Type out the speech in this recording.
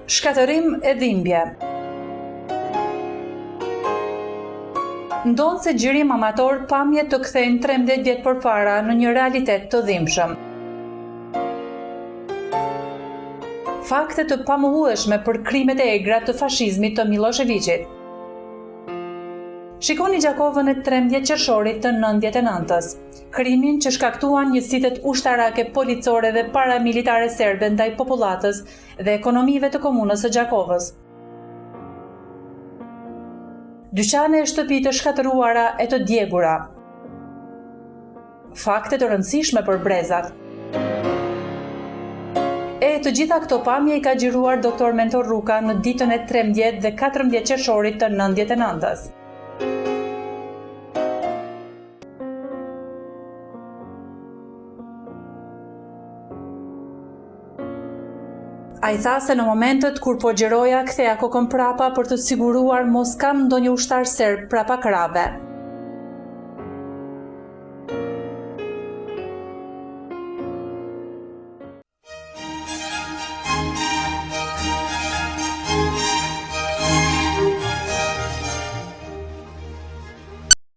Shkatërim e dhimbje. Ndodh se xhirim amator pamje të kthejnë 13 vjet përpara në një realitet të dhimbshëm. Fakte të pamohueshme për krimet e egra të fashizmit të Miloševićit. Shikoni gjakovën e 13 qershorit të 99-s, krimin që shkaktuan njësitet ushtarake, policore dhe paramilitare serbe ndaj popullatës dhe ekonomive të komunës së Gjakovës. Dyqane e shtëpi të shkatëruara e të djegura. Fakte të rëndësishme për brezat. E të gjitha këto pamje i ka xhiruar doktor Mentor Ruka në ditën e 13 dhe 14 qershorit të 99-s. A i tha se në momentet kur po gjeroja ktheja kokën prapa për të siguruar mos kam ndonjë ushtar serb prapa krave.